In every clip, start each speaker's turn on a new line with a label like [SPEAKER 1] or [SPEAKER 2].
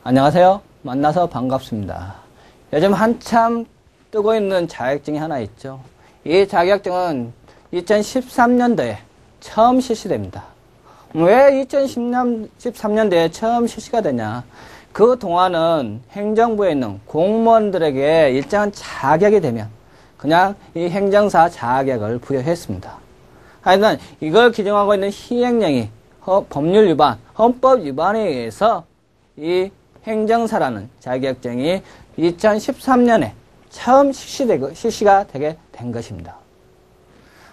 [SPEAKER 1] 안녕하세요. 만나서 반갑습니다. 요즘 한참 뜨고 있는 자격증이 하나 있죠. 이 자격증은 2013년도에 처음 실시됩니다. 왜 2013년도에 처음 실시가 되냐? 그 동안은 행정부에 있는 공무원들에게 일정한 자격이 되면 그냥 이 행정사 자격을 부여했습니다. 하여간 이걸 규정하고 있는 시행령이 법률 위반, 헌법 위반에 의해서 이 행정사라는 자격증이 2013년에 처음 실시가 되게 된 것입니다.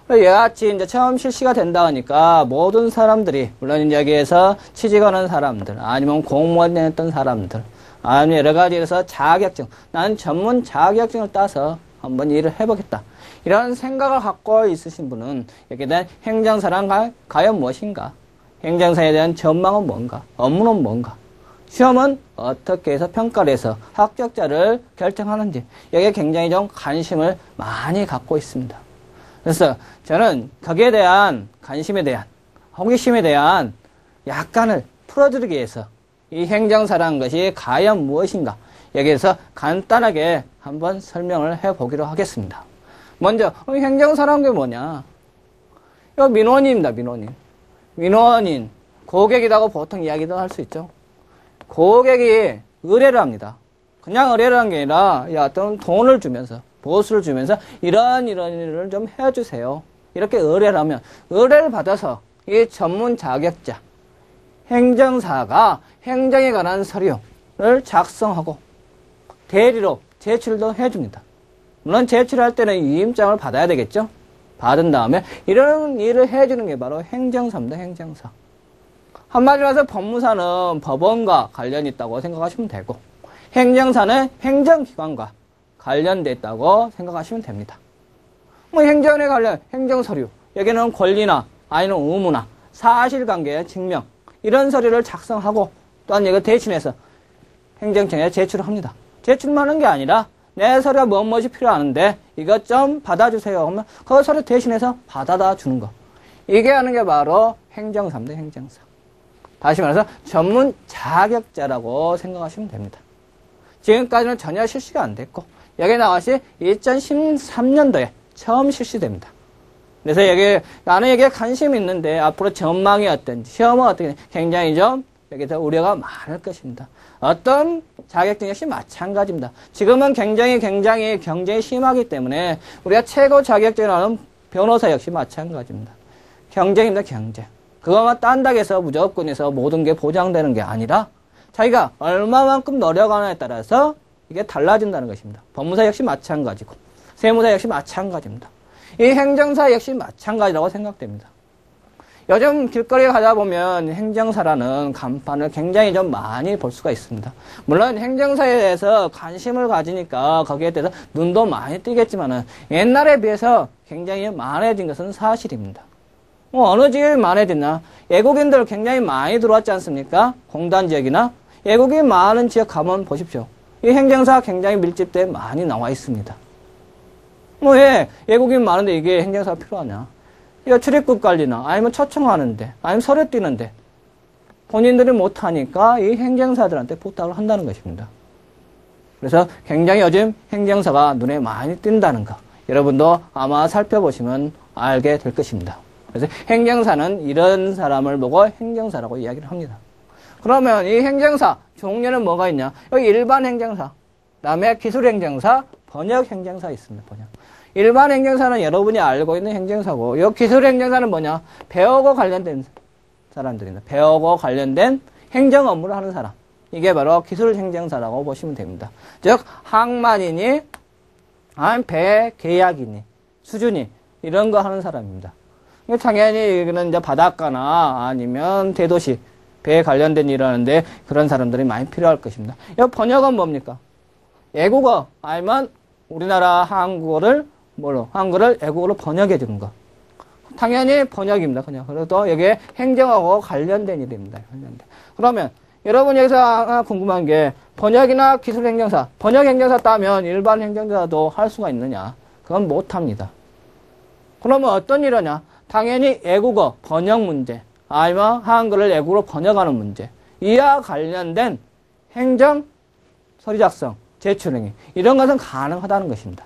[SPEAKER 1] 이와 같이 이제 처음 실시가 된다 하니까 모든 사람들이, 물론 여기에서 취직하는 사람들, 아니면 공무원 했던 사람들, 아니면 여러 가지에서 자격증, 나는 전문 자격증을 따서 한번 일을 해보겠다. 이런 생각을 갖고 있으신 분은 여기에 대한 행정사란 과연 무엇인가? 행정사에 대한 전망은 뭔가? 업무는 뭔가? 시험은 어떻게 해서 평가를 해서 합격자를 결정하는지 여기에 굉장히 좀 관심을 많이 갖고 있습니다. 그래서 저는 거기에 대한 관심에 대한 호기심에 대한 약간을 풀어드리기 위해서 이 행정사라는 것이 과연 무엇인가 여기에서 간단하게 한번 설명을 해보기로 하겠습니다. 먼저 행정사라는 게 뭐냐? 이거 민원인입니다. 민원인 고객이라고 보통 이야기도 할 수 있죠. 고객이 의뢰를 합니다. 그냥 의뢰를 한 게 아니라 어떤 돈을 주면서 보수를 주면서 이런 일을 좀 해주세요. 이렇게 의뢰를 하면 의뢰를 받아서 이 전문 자격자 행정사가 행정에 관한 서류를 작성하고 대리로 제출도 해줍니다. 물론 제출할 때는 위임장을 받아야 되겠죠. 받은 다음에 이런 일을 해주는 게 바로 행정사입니다. 행정사. 한마디로 해서 법무사는 법원과 관련이 있다고 생각하시면 되고 행정사는 행정기관과 관련돼 있다고 생각하시면 됩니다. 행정에 관련 행정서류, 여기는 권리나 아니면 의무나 사실관계 증명 이런 서류를 작성하고 또한 이거 대신해서 행정청에 제출을 합니다. 제출만 하는 게 아니라 내 서류가 무엇이 필요하는데 이것 좀 받아주세요 하면 그 서류 대신해서 받아다 주는 거. 이게 하는 게 바로 행정사입니다. 행정사. 다시 말해서 전문 자격자라고 생각하시면 됩니다. 지금까지는 전혀 실시가 안 됐고 여기 나와서 2013년도에 처음 실시됩니다. 그래서 나는 여기에 관심이 있는데 앞으로 전망이 어떤지 시험은 어떻게 굉장히 좀 여기서 우려가 많을 것입니다. 어떤 자격증 역시 마찬가지입니다. 지금은 굉장히 경쟁이 심하기 때문에 우리가 최고 자격증이라는 변호사 역시 마찬가지입니다. 경쟁입니다. 경쟁. 그것만 딴다고 해서 무조건에서 모든 게 보장되는 게 아니라 자기가 얼마만큼 노력하느냐에 따라서 이게 달라진다는 것입니다. 법무사 역시 마찬가지고 세무사 역시 마찬가지입니다. 이 행정사 역시 마찬가지라고 생각됩니다. 요즘 길거리에 가다 보면 행정사라는 간판을 굉장히 좀 많이 볼 수가 있습니다. 물론 행정사에 대해서 관심을 가지니까 거기에 대해서 눈도 많이 띄겠지만은 옛날에 비해서 굉장히 많아진 것은 사실입니다. 어느 지역이 많아졌나? 외국인들 굉장히 많이 들어왔지 않습니까? 공단 지역이나 외국인 많은 지역 가면 보십시오. 이 행정사 굉장히 밀집돼 많이 나와 있습니다. 왜 외국인 많은데 이게 행정사가 필요하냐? 이거 출입국 관리나 아니면 초청하는데 아니면 서류 띄는데 본인들이 못하니까 이 행정사들한테 부탁을 한다는 것입니다. 그래서 굉장히 요즘 행정사가 눈에 많이 띈다는 거 여러분도 아마 살펴보시면 알게 될 것입니다. 그래서 행정사는 이런 사람을 보고 행정사라고 이야기를 합니다. 그러면 이 행정사 종류는 뭐가 있냐? 여기 일반 행정사, 그다음에 기술 행정사, 번역 행정사 있습니다. 번역. 일반 행정사는 여러분이 알고 있는 행정사고, 이 기술 행정사는 뭐냐? 배우고 관련된 사람들입니다. 배우고 관련된 행정 업무를 하는 사람. 이게 바로 기술 행정사라고 보시면 됩니다. 즉 항만이니, 아니면 배 계약이니, 수준이 이런 거 하는 사람입니다. 당연히 이거는 이제 바닷가나 아니면 대도시 배에 관련된 일을 하는데 그런 사람들이 많이 필요할 것입니다. 이 번역은 뭡니까? 외국어 아니면 우리나라 한국어를 외국어로 번역해 주는 거. 당연히 번역입니다. 그냥. 그래도 여기에 행정하고 관련된 일입니다. 그러면 여러분 여기서 하나 궁금한 게 번역이나 기술 행정사, 번역 행정사 따면 일반 행정사도 할 수가 있느냐? 그건 못 합니다. 그러면 어떤 일이냐? 당연히 외국어 번역 문제, 아니면 한글을 외국어로 번역하는 문제, 이와 관련된 행정, 서류 작성, 제출행위 이런 것은 가능하다는 것입니다.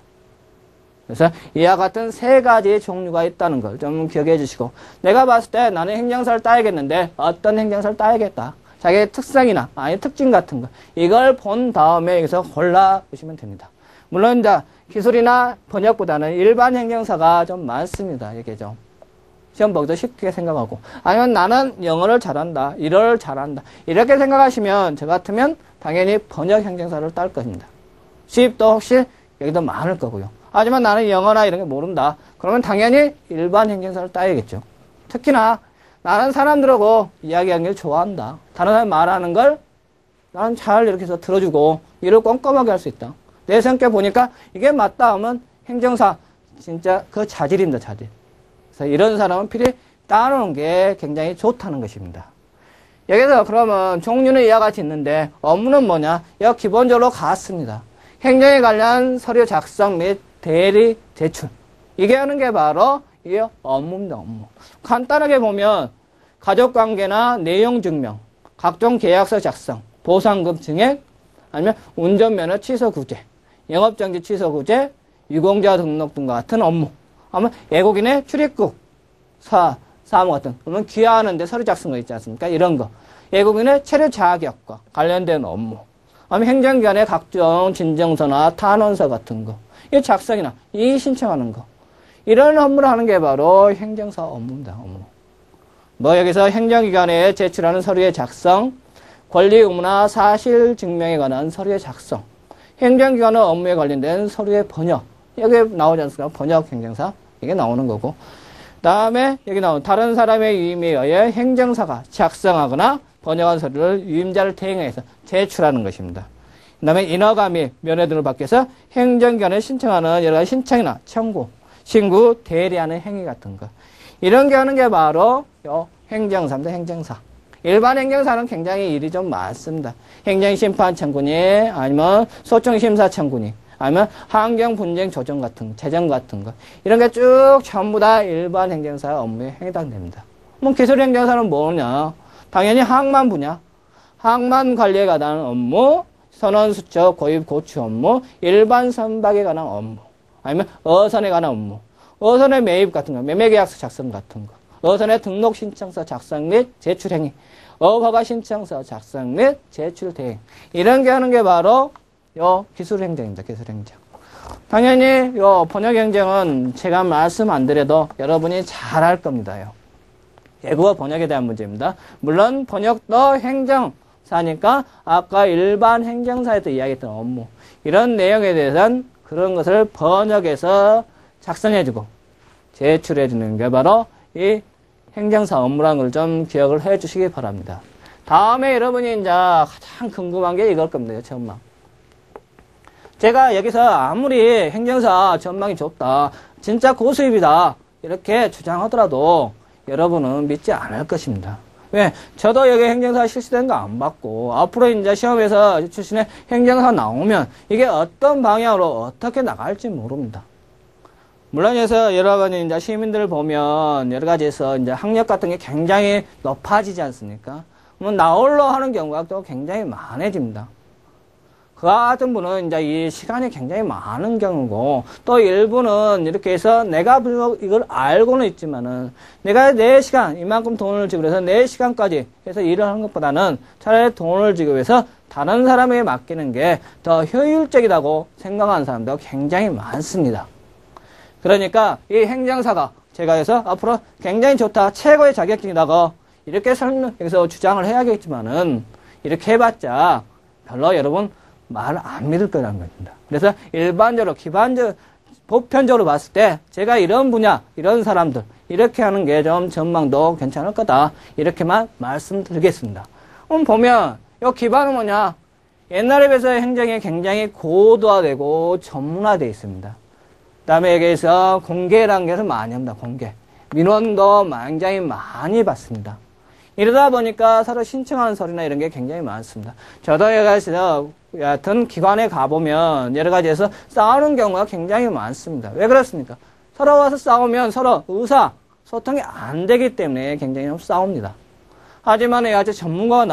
[SPEAKER 1] 그래서 이와 같은 세 가지의 종류가 있다는 걸 좀 기억해 주시고 내가 봤을 때 나는 행정사를 따야겠는데 어떤 행정사를 따야겠다. 자기의 특성이나 아니 특징 같은 거 이걸 본 다음에 여기서 골라보시면 됩니다. 물론 이제 기술이나 번역보다는 일반 행정사가 좀 많습니다. 이게 좀 시험 보기도 쉽게 생각하고 아니면 나는 영어를 잘한다. 일어를 잘한다. 이렇게 생각하시면 저 같으면 당연히 번역 행정사를 딸 것입니다. 수입도 혹시 여기도 많을 거고요. 하지만 나는 영어나 이런 게 모른다. 그러면 당연히 일반 행정사를 따야겠죠. 특히나 나는 사람들하고 이야기하는 걸 좋아한다. 다른 사람이 말하는 걸 나는 잘 이렇게 해서 들어주고 일을 꼼꼼하게 할 수 있다. 내 성격 보니까 이게 맞다 하면 행정사 진짜 그 자질입니다. 자질. 그래서 이런 사람은 필히 따놓는 게 굉장히 좋다는 것입니다. 여기서 그러면 종류는 이와 같이 있는데 업무는 뭐냐? 이거 기본적으로 같습니다. 행정에 관련 서류 작성 및 대리 제출. 이게 하는 게 바로 이 업무입니다. 업무. 간단하게 보면 가족관계나 내용증명, 각종 계약서 작성, 보상금 증액, 아니면 운전면허 취소 구제, 영업정지 취소 구제, 유공자 등록 등과 같은 업무. 아니면 외국인의 출입국 사무 같은. 그러면 귀화하는데 서류 작성 거 있지 않습니까? 이런 거. 외국인의 체류 자격과 관련된 업무. 아니면 행정기관의 각종 진정서나 탄원서 같은 거. 이 작성이나 이의 신청하는 거. 이런 업무를 하는 게 바로 행정사 업무입니다. 업무. 뭐 여기서 행정기관에 제출하는 서류의 작성, 권리 의무나 사실 증명에 관한 서류의 작성, 행정기관의 업무에 관련된 서류의 번역. 여기 나오지 않습니까? 번역 행정사. 이게 나오는 거고. 다음에 여기 나온 다른 사람의 유임에 의해 행정사가 작성하거나 번역한 서류를 유임자를 대행해서 제출하는 것입니다. 그 다음에 인허가 및 면회 등을 받기 위해서 행정기관에 신청하는 여러 가지 신청이나 청구, 신고, 대리하는 행위 같은 거. 이런 게 하는 게 바로 행정사입니다. 행정사. 일반 행정사는 굉장히 일이 좀 많습니다. 행정심판 청구니 아니면 소청심사 청구니 아니면 환경분쟁 조정 같은 거, 재정 같은 거. 이런 게 쭉 전부 다 일반 행정사 업무에 해당됩니다. 그럼 기술행정사는 뭐냐? 당연히 항만 분야. 항만 관리에 관한 업무, 선원수첩, 고입, 고취 업무, 일반 선박에 관한 업무, 아니면 어선에 관한 업무, 어선의 매입 같은 거, 매매계약서 작성 같은 거, 어선의 등록 신청서 작성 및 제출 행위, 어허가 신청서 작성 및 제출 대행. 이런 게 하는 게 바로 요 기술행정입니다. 기술행정. 당연히 요 번역행정은 제가 말씀 안 드려도 여러분이 잘 할 겁니다요. 외국어 번역에 대한 문제입니다. 물론 번역도 행정사니까 아까 일반 행정사에서 이야기했던 업무 이런 내용에 대해서는 그런 것을 번역해서 작성해주고 제출해주는 게 바로 이 행정사 업무라는 걸 좀 기억을 해 주시기 바랍니다. 다음에 여러분이 이제 가장 궁금한 게 이걸 겁니다. 전망. 제가 여기서 아무리 행정사 전망이 좋다, 진짜 고수입이다 이렇게 주장하더라도 여러분은 믿지 않을 것입니다. 왜? 저도 여기 행정사 실시된 거 안 받고 앞으로 이제 시험에서 출신의 행정사 나오면 이게 어떤 방향으로 어떻게 나갈지 모릅니다. 물론 여기서 여러분이 이제 시민들을 보면 여러 가지에서 이제 학력 같은 게 굉장히 높아지지 않습니까? 그러면 나홀로 하는 경우가 또 굉장히 많아집니다. 그 같은 분은 이제 이 시간이 굉장히 많은 경우고 또 일부는 이렇게 해서 내가 이걸 알고는 있지만은 내가 내 시간 이만큼 돈을 지급해서 내 시간까지 해서 일을 하는 것보다는 차라리 돈을 지급해서 다른 사람에게 맡기는 게 더 효율적이라고 생각하는 사람도 굉장히 많습니다. 그러니까 이 행정사가 제가 해서 앞으로 굉장히 좋다, 최고의 자격증이라고 이렇게 여기서 주장을 해야겠지만은 이렇게 해봤자 별로 여러분 말 안 믿을 거라는 겁니다. 그래서 일반적으로 보편적으로 봤을 때 제가 이런 분야, 이런 사람들 이렇게 하는 게 좀 전망도 괜찮을 거다 이렇게만 말씀드리겠습니다. 보면 이 기반은 뭐냐? 옛날에 비해서 행정이 굉장히 고도화되고 전문화되어 있습니다. 그 다음에 여기에서 공개라는 것을 많이 합니다. 공개. 민원도 굉장히 많이 받습니다. 이러다 보니까 서로 신청하는 서류나 이런 게 굉장히 많습니다. 저도 여러 가지에서 여하튼 기관에 가보면 여러 가지에서 싸우는 경우가 굉장히 많습니다. 왜 그렇습니까? 서로 와서 싸우면 서로 의사소통이 안 되기 때문에 굉장히 싸웁니다. 하지만 아주 전문가가